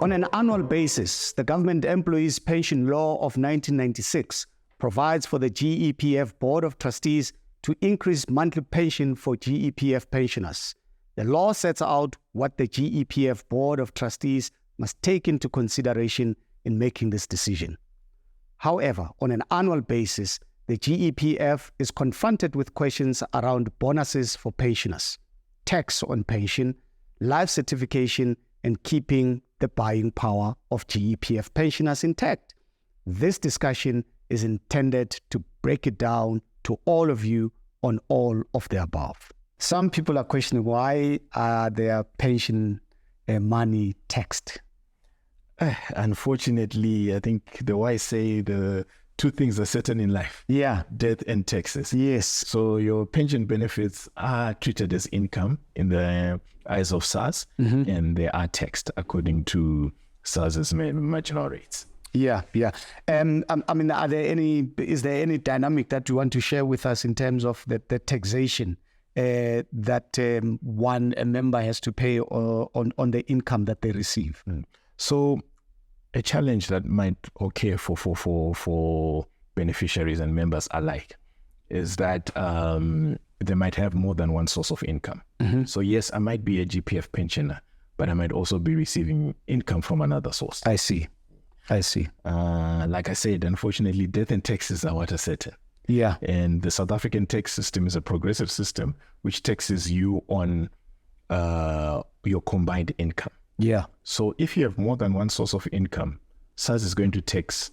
On an annual basis, the Government Employees Pension Law of 1996 provides for the GEPF Board of Trustees to increase monthly pension for GEPF pensioners. The law sets out what the GEPF Board of Trustees must take into consideration in making this decision. However, on an annual basis, the GEPF is confronted with questions around bonuses for pensioners, tax on pension, life certification, and keeping the buying power of GEPF pensioners intact. This discussion is intended to break it down to all of you on all of the above. Some people are questioning why are their pension money taxed? Unfortunately, I think the wise say the two things are certain in life. Yeah. Death and taxes. Yes. So your pension benefits are treated as income in the eyes of SARS, and they are taxed according to SARS's marginal rates. Yeah. I mean, is there any dynamic that you want to share with us in terms of the taxation that a member has to pay on the income that they receive? So a challenge that might occur for beneficiaries and members alike is that they might have more than one source of income. So yes, I might be a GPF pensioner, but I might also be receiving income from another source. I see. Like I said, unfortunately, death and taxes are what are certain. Yeah. And the South African tax system is a progressive system which taxes you on your combined income. Yeah. So if you have more than one source of income, SARS is going to tax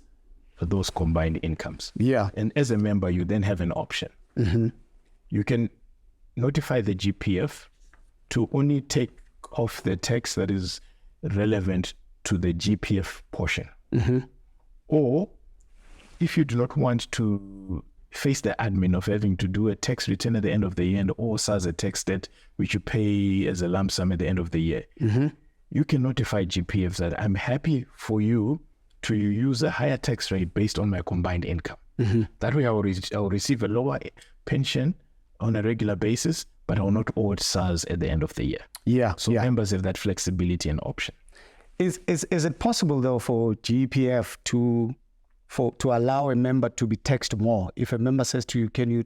those combined incomes. Yeah. And as a member, you then have an option. You can notify the GPF to only take off the tax that is relevant to the GPF portion. Or if you do not want to face the admin of having to do a tax return at the end of the year and or SARS a tax debt which you pay as a lump sum at the end of the year, you can notify GPFs that I'm happy for you to use a higher tax rate based on my combined income. That way I will receive a lower pension on a regular basis, but I will not owe SARS at the end of the year. Yeah. So members have that flexibility and option. Is it possible though for GEPF to allow a member to be taxed more? If a member says to you, can you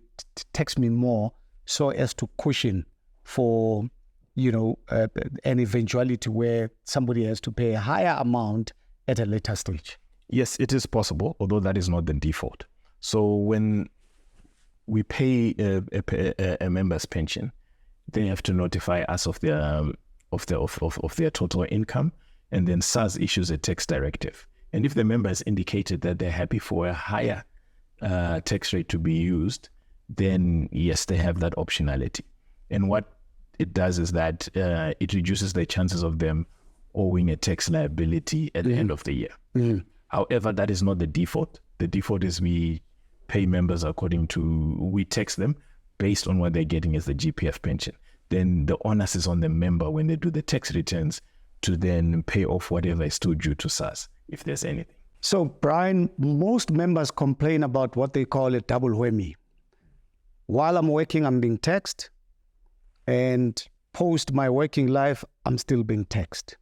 tax me more so as to cushion for an eventuality where somebody has to pay a higher amount at a later stage? Yes, it is possible, although that is not the default. So when we pay a member's pension, they have to notify us of their total income, and then SARS issues a tax directive. And if the member has indicated that they're happy for a higher tax rate to be used, then yes, they have that optionality. And what it does is that it reduces the chances of them owing a tax liability at the end of the year. However, that is not the default. The default is we pay members we tax them based on what they're getting as the GPF pension. Then the onus is on the member when they do the tax returns to then pay off whatever is still due to SARS, if there's anything. So, Brian, most members complain about what they call a double whammy. While I'm working, I'm being taxed, and post my working life, I'm still being taxed.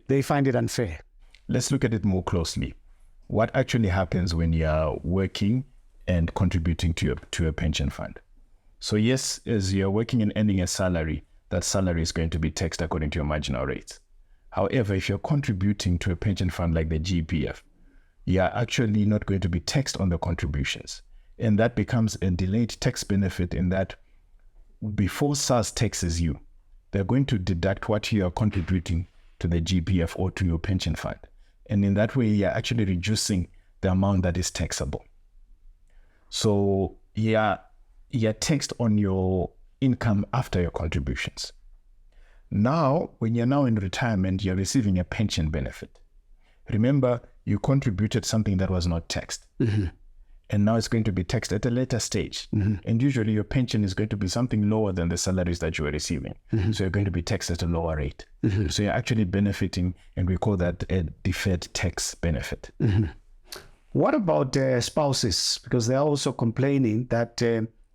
They find it unfair. Let's look at it more closely. What actually happens when you're working and contributing to your pension fund? So yes, as you're working and earning a salary, that salary is going to be taxed according to your marginal rates. However, if you're contributing to a pension fund like the GPF, you're actually not going to be taxed on the contributions. And that becomes a delayed tax benefit in that before SARS taxes you, they're going to deduct what you are contributing to the GPF or to your pension fund. And in that way, you're actually reducing the amount that is taxable. So you're taxed on your income after your contributions. Now, when you're now in retirement, you're receiving a pension benefit. Remember, you contributed something that was not taxed. And now it's going to be taxed at a later stage. And usually your pension is going to be something lower than the salaries that you are receiving. So you're going to be taxed at a lower rate. So you're actually benefiting, and we call that a deferred tax benefit. What about spouses? Because they're also complaining that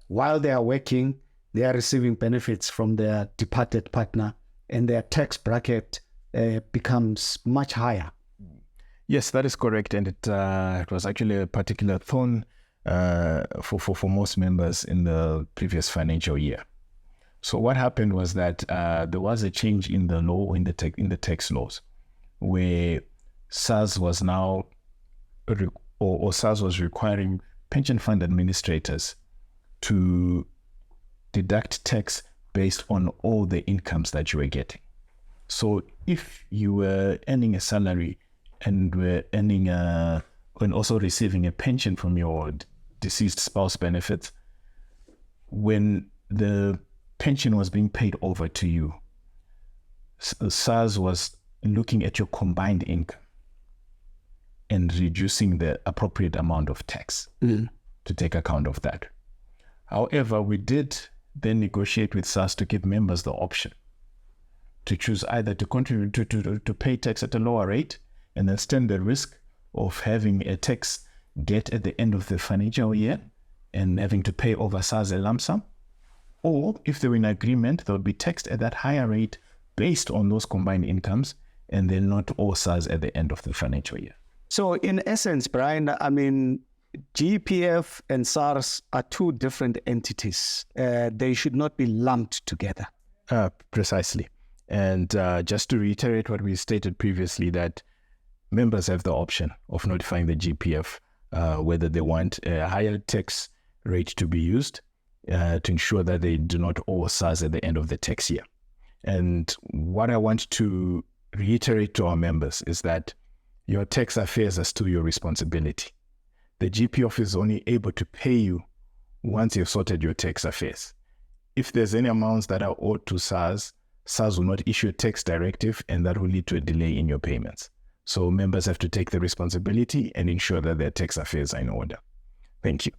while they are working, they are receiving benefits from their departed partner, and their tax bracket becomes much higher. Yes, that is correct, and it was actually a particular thorn for most members in the previous financial year. So what happened was that there was a change in the law, in the tax laws, where SARS was now, or SARS was requiring pension fund administrators to deduct tax based on all the incomes that you were getting. So if you were earning a salary and were earning and also receiving a pension from your deceased spouse benefits, when the pension was being paid over to you, SARS was looking at your combined income and reducing the appropriate amount of tax to take account of that. However, we did then negotiate with SARS to give members the option to choose either to continue to pay tax at a lower rate and then stand the risk of having a tax debt at the end of the financial year and having to pay over SARS a lump sum, or if they were in agreement, they would be taxed at that higher rate based on those combined incomes and then not all SARS at the end of the financial year. So in essence, Brian, I mean, GEPF and SARS are two different entities. They should not be lumped together. Precisely. And just to reiterate what we stated previously, that members have the option of notifying the GEPF whether they want a higher tax rate to be used to ensure that they do not owe SARS at the end of the tax year. And what I want to reiterate to our members is that your tax affairs are still your responsibility. The GEPF is only able to pay you once you've sorted your tax affairs. If there's any amounts that are owed to SARS, SARS will not issue a tax directive, and that will lead to a delay in your payments. So members have to take the responsibility and ensure that their tax affairs are in order. Thank you.